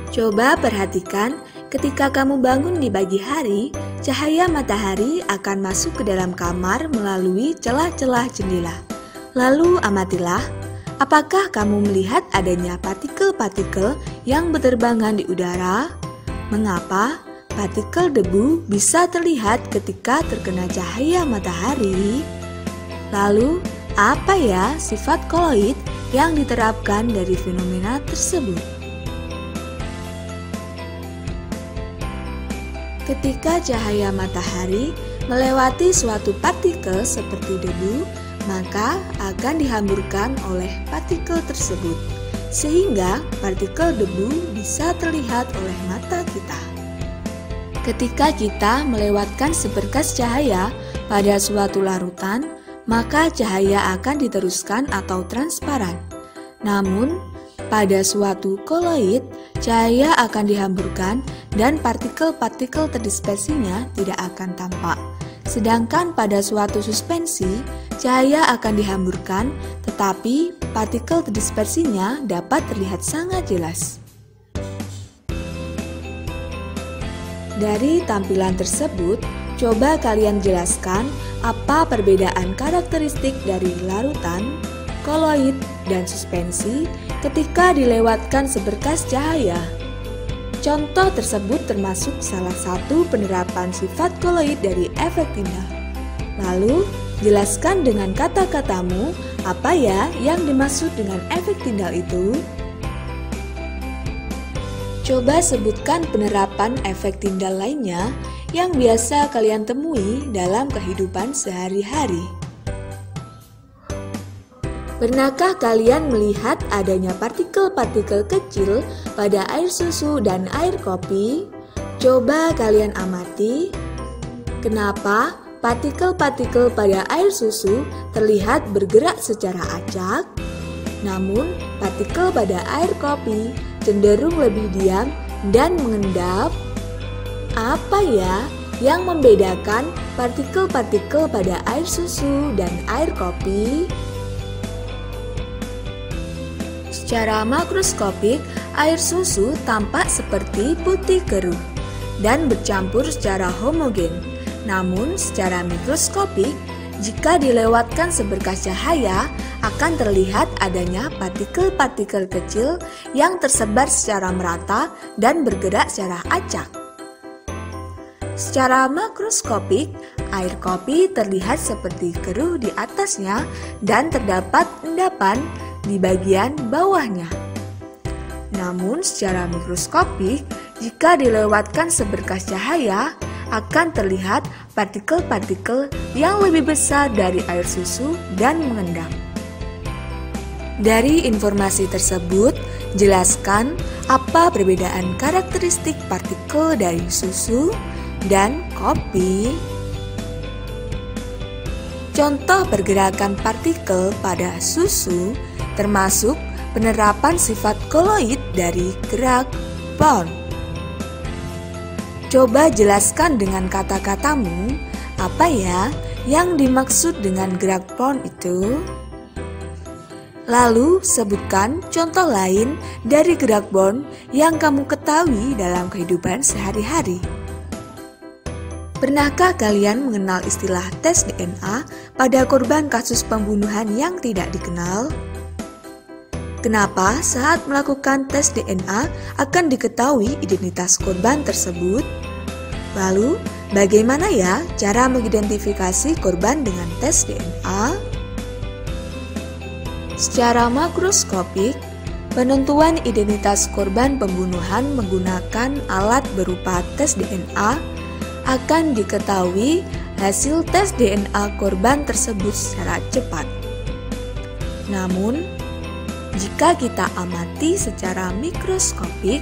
Coba perhatikan, ketika kamu bangun di pagi hari, cahaya matahari akan masuk ke dalam kamar melalui celah-celah jendela. Lalu amatilah, apakah kamu melihat adanya partikel-partikel yang berterbangan di udara? Mengapa partikel debu bisa terlihat ketika terkena cahaya matahari? Lalu, apa ya sifat koloid yang diterapkan dari fenomena tersebut? Ketika cahaya matahari melewati suatu partikel seperti debu, maka akan dihamburkan oleh partikel tersebut, sehingga partikel debu bisa terlihat oleh mata kita. Ketika kita melewatkan seberkas cahaya pada suatu larutan, maka cahaya akan diteruskan atau transparan. Namun, pada suatu koloid, cahaya akan dihamburkan dan partikel-partikel terdispersinya tidak akan tampak. Sedangkan pada suatu suspensi, cahaya akan dihamburkan, tetapi partikel terdispersinya dapat terlihat sangat jelas. Dari tampilan tersebut, coba kalian jelaskan apa perbedaan karakteristik dari larutan, koloid, dan suspensi ketika dilewatkan seberkas cahaya. Contoh tersebut termasuk salah satu penerapan sifat koloid dari efek Tyndall. Lalu, jelaskan dengan kata-katamu apa ya yang dimaksud dengan efek Tyndall itu? Coba sebutkan penerapan efek Tyndall lainnya yang biasa kalian temui dalam kehidupan sehari-hari. Pernahkah kalian melihat adanya partikel-partikel kecil pada air susu dan air kopi? Coba kalian amati, kenapa partikel-partikel pada air susu terlihat bergerak secara acak, namun partikel pada air kopi cenderung lebih diam dan mengendap? Apa ya yang membedakan partikel-partikel pada air susu dan air kopi? Secara makroskopik, air susu tampak seperti putih keruh dan bercampur secara homogen. Namun, secara mikroskopik, jika dilewatkan seberkas cahaya, akan terlihat adanya partikel-partikel kecil yang tersebar secara merata dan bergerak secara acak. Secara makroskopik, air kopi terlihat seperti keruh di atasnya dan terdapat endapan di bagian bawahnya. Namun secara mikroskopik, jika dilewatkan seberkas cahaya, akan terlihat partikel-partikel yang lebih besar dari air susu dan mengendap. Dari informasi tersebut, jelaskan apa perbedaan karakteristik partikel dari susu dan kopi. Contoh pergerakan partikel pada susu termasuk penerapan sifat koloid dari gerak Pound. Coba jelaskan dengan kata-katamu, apa ya yang dimaksud dengan gerak Pound itu? Lalu sebutkan contoh lain dari gerak Pound yang kamu ketahui dalam kehidupan sehari-hari. Pernahkah kalian mengenal istilah tes DNA pada korban kasus pembunuhan yang tidak dikenal? Kenapa saat melakukan tes DNA akan diketahui identitas korban tersebut? Lalu, bagaimana ya cara mengidentifikasi korban dengan tes DNA? Secara makroskopik, penentuan identitas korban pembunuhan menggunakan alat berupa tes DNA akan diketahui hasil tes DNA korban tersebut secara cepat. Namun, jika kita amati secara mikroskopik,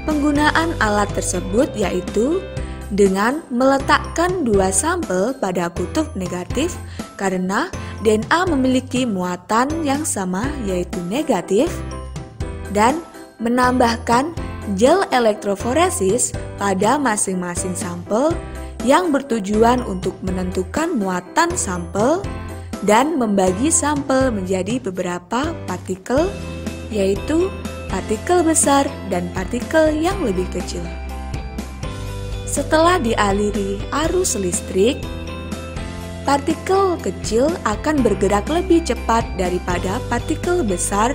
penggunaan alat tersebut yaitu dengan meletakkan dua sampel pada kutub negatif karena DNA memiliki muatan yang sama yaitu negatif, dan menambahkan gel elektroforesis pada masing-masing sampel yang bertujuan untuk menentukan muatan sampel dan membagi sampel menjadi beberapa partikel, yaitu partikel besar, dan partikel yang lebih kecil. Setelah dialiri arus listrik, partikel kecil akan bergerak lebih cepat daripada partikel besar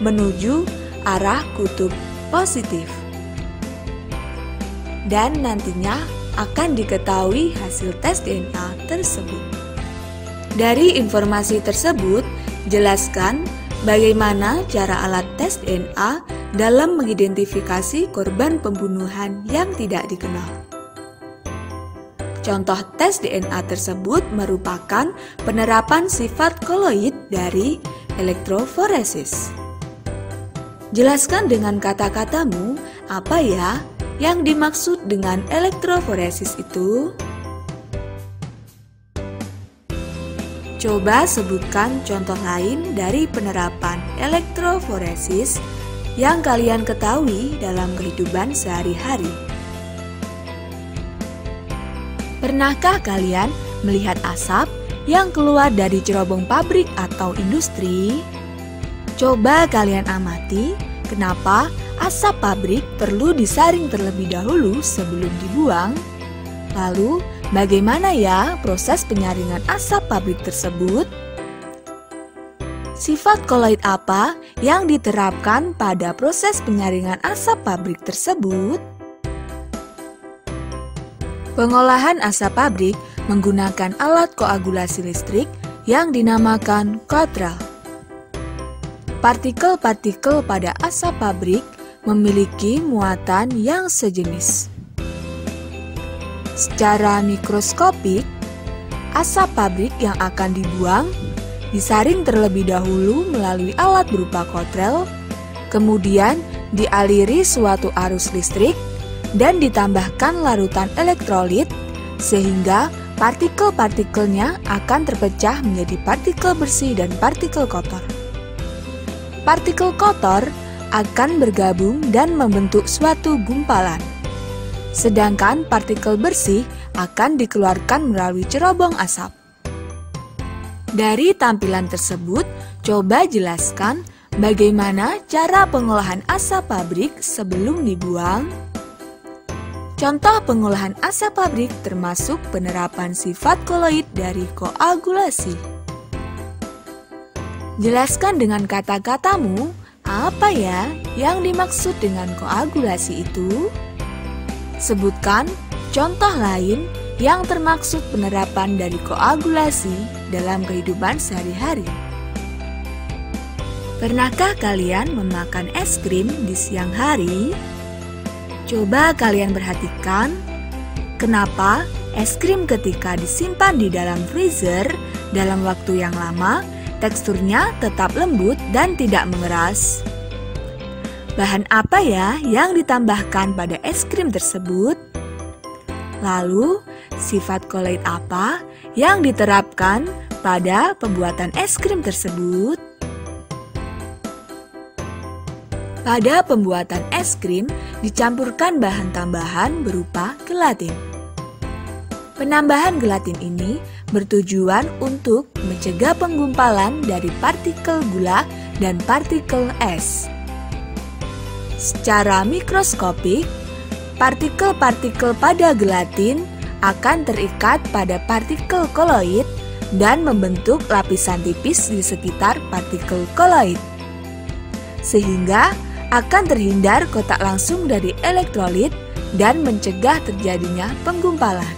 menuju arah kutub positif. Dan nantinya akan diketahui hasil tes DNA tersebut. Dari informasi tersebut, jelaskan bagaimana cara alat tes DNA dalam mengidentifikasi korban pembunuhan yang tidak dikenal. Contoh tes DNA tersebut merupakan penerapan sifat koloid dari elektroforesis. Jelaskan dengan kata-katamu apa ya yang dimaksud dengan elektroforesis itu? Coba sebutkan contoh lain dari penerapan elektroforesis yang kalian ketahui dalam kehidupan sehari-hari. Pernahkah kalian melihat asap yang keluar dari cerobong pabrik atau industri? Coba kalian amati kenapa asap pabrik perlu disaring terlebih dahulu sebelum dibuang. Lalu, bagaimana ya proses penyaringan asap pabrik tersebut? Sifat koloid apa yang diterapkan pada proses penyaringan asap pabrik tersebut? Pengolahan asap pabrik menggunakan alat koagulasi listrik yang dinamakan kotral. Partikel-partikel pada asap pabrik memiliki muatan yang sejenis. Secara mikroskopik, asap pabrik yang akan dibuang disaring terlebih dahulu melalui alat berupa kotrel, kemudian dialiri suatu arus listrik dan ditambahkan larutan elektrolit sehingga partikel-partikelnya akan terpecah menjadi partikel bersih dan partikel kotor. Partikel kotor akan bergabung dan membentuk suatu gumpalan. Sedangkan partikel bersih akan dikeluarkan melalui cerobong asap. Dari tampilan tersebut, coba jelaskan bagaimana cara pengolahan asap pabrik sebelum dibuang. Contoh pengolahan asap pabrik termasuk penerapan sifat koloid dari koagulasi. Jelaskan dengan kata-katamu apa ya yang dimaksud dengan koagulasi itu? Sebutkan contoh lain yang termaksud penerapan dari koagulasi dalam kehidupan sehari-hari. Pernahkah kalian memakan es krim di siang hari? Coba kalian perhatikan, kenapa es krim ketika disimpan di dalam freezer dalam waktu yang lama, teksturnya tetap lembut dan tidak mengeras. Bahan apa ya yang ditambahkan pada es krim tersebut? Lalu, sifat koloid apa yang diterapkan pada pembuatan es krim tersebut? Pada pembuatan es krim dicampurkan bahan tambahan berupa gelatin. Penambahan gelatin ini bertujuan untuk mencegah penggumpalan dari partikel gula dan partikel es. Secara mikroskopik, partikel-partikel pada gelatin akan terikat pada partikel koloid dan membentuk lapisan tipis di sekitar partikel koloid, sehingga akan terhindar kontak langsung dari elektrolit dan mencegah terjadinya penggumpalan.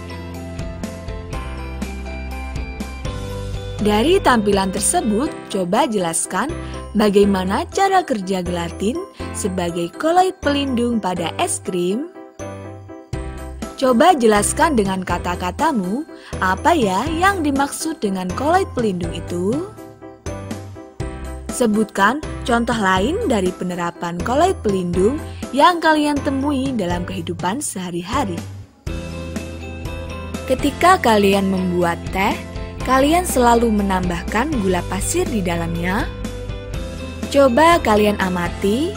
Dari tampilan tersebut, coba jelaskan bagaimana cara kerja gelatin sebagai koloid pelindung pada es krim. Coba jelaskan dengan kata-katamu, apa ya yang dimaksud dengan koloid pelindung itu? Sebutkan contoh lain dari penerapan koloid pelindung yang kalian temui dalam kehidupan sehari-hari. Ketika kalian membuat teh, kalian selalu menambahkan gula pasir di dalamnya. Coba kalian amati,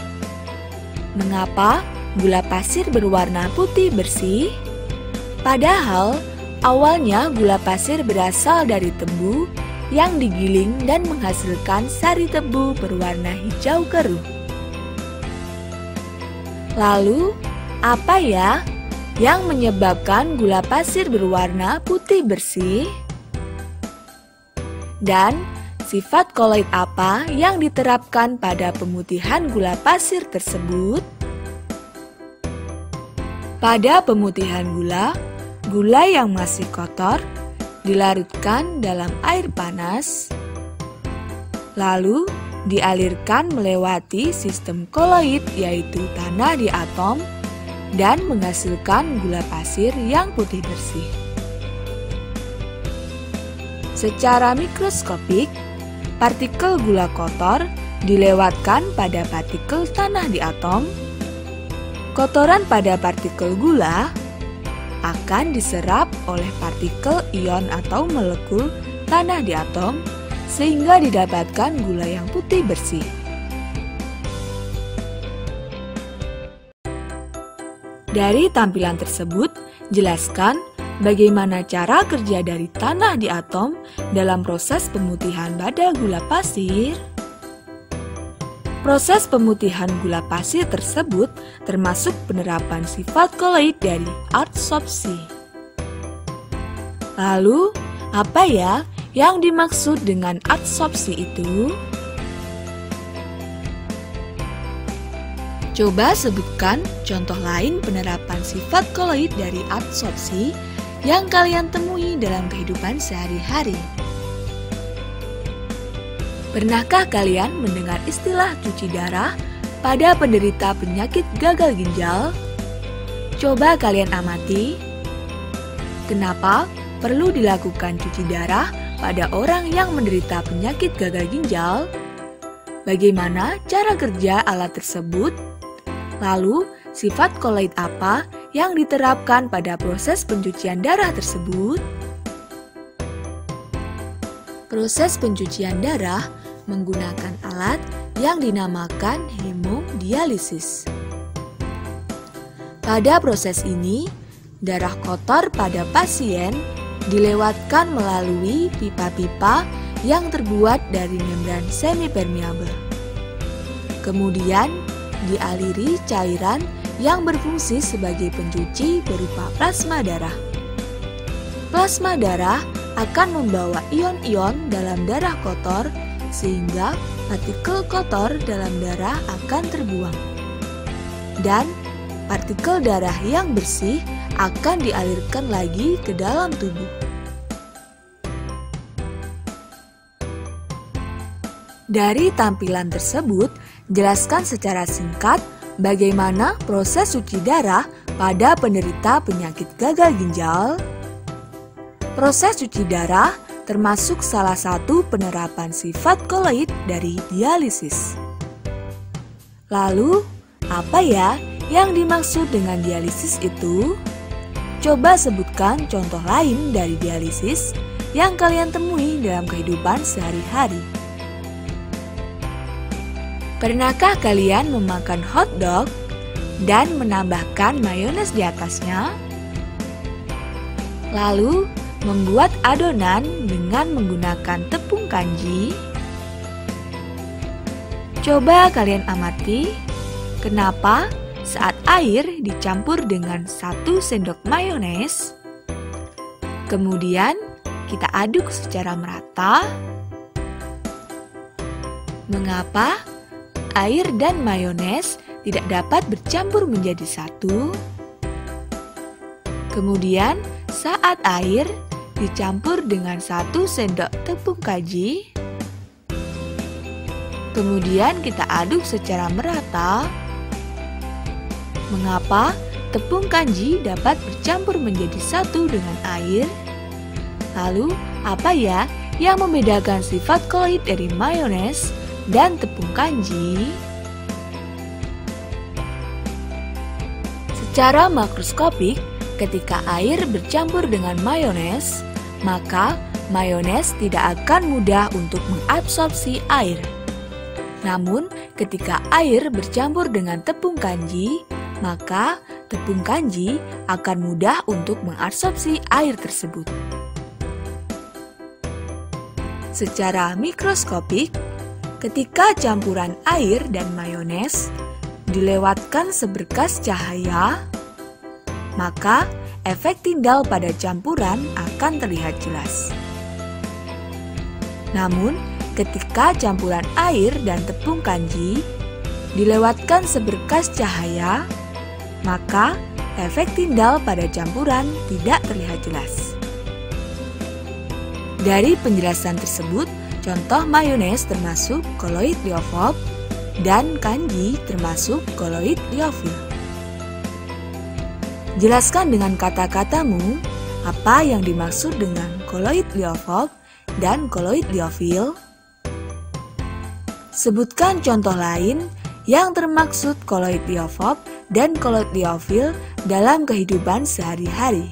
mengapa gula pasir berwarna putih bersih? Padahal, awalnya gula pasir berasal dari tebu yang digiling dan menghasilkan sari tebu berwarna hijau keruh. Lalu, apa ya yang menyebabkan gula pasir berwarna putih bersih? Dan sifat koloid apa yang diterapkan pada pemutihan gula pasir tersebut? Pada pemutihan gula, gula yang masih kotor dilarutkan dalam air panas, lalu dialirkan melewati sistem koloid yaitu tanah di atom dan menghasilkan gula pasir yang putih bersih. Secara mikroskopik, partikel gula kotor dilewatkan pada partikel tanah di atom. Kotoran pada partikel gula akan diserap oleh partikel ion atau molekul tanah di atom sehingga didapatkan gula yang putih bersih. Dari tampilan tersebut, jelaskan bagaimana cara kerja dari tanah di atom dalam proses pemutihan pada gula pasir. Proses pemutihan gula pasir tersebut termasuk penerapan sifat koloid dari adsorpsi. Lalu, apa ya yang dimaksud dengan adsorpsi itu? Coba sebutkan contoh lain penerapan sifat koloid dari adsorpsi yang kalian temui dalam kehidupan sehari-hari. Pernahkah kalian mendengar istilah cuci darah pada penderita penyakit gagal ginjal? Coba kalian amati, kenapa perlu dilakukan cuci darah pada orang yang menderita penyakit gagal ginjal? Bagaimana cara kerja alat tersebut? Lalu, sifat koloid apa yang diterapkan pada proses pencucian darah tersebut? Proses pencucian darah menggunakan alat yang dinamakan hemodialisis. Pada proses ini, darah kotor pada pasien dilewatkan melalui pipa-pipa yang terbuat dari membran semipermeabel. Kemudian, dialiri cairan yang berfungsi sebagai pencuci berupa plasma darah. Plasma darah akan membawa ion-ion dalam darah kotor sehingga partikel kotor dalam darah akan terbuang. Dan partikel darah yang bersih akan dialirkan lagi ke dalam tubuh. Dari tampilan tersebut, jelaskan secara singkat bagaimana proses cuci darah pada penderita penyakit gagal ginjal. Proses cuci darah termasuk salah satu penerapan sifat koloid dari dialisis. Lalu, apa ya yang dimaksud dengan dialisis itu? Coba sebutkan contoh lain dari dialisis yang kalian temui dalam kehidupan sehari-hari. Pernahkah kalian memakan hotdog dan menambahkan mayones di atasnya? Lalu, membuat adonan dengan menggunakan tepung kanji? Coba kalian amati, kenapa saat air dicampur dengan 1 sendok mayones, kemudian kita aduk secara merata. Mengapa air dan mayones tidak dapat bercampur menjadi satu? Kemudian saat air dicampur dengan 1 sendok tepung kanji, kemudian kita aduk secara merata. Mengapa tepung kanji dapat bercampur menjadi satu dengan air? Lalu, apa ya yang membedakan sifat koloid dari mayones dan tepung kanji? Secara makroskopik, ketika air bercampur dengan mayones, maka mayones tidak akan mudah untuk mengabsorpsi air. Namun, ketika air bercampur dengan tepung kanji, maka tepung kanji akan mudah untuk mengabsorpsi air tersebut. Secara mikroskopik, ketika campuran air dan mayones, dilewatkan seberkas cahaya, maka efek tindal pada campuran akan terlihat jelas. Namun, ketika campuran air dan tepung kanji dilewatkan seberkas cahaya, maka efek tindal pada campuran tidak terlihat jelas. Dari penjelasan tersebut, contoh mayones termasuk koloid liofob dan kanji termasuk koloid liofil. Jelaskan dengan kata-katamu apa yang dimaksud dengan koloid liofob dan koloid liofil. Sebutkan contoh lain yang termaksud koloid liofob dan koloid liofil dalam kehidupan sehari-hari.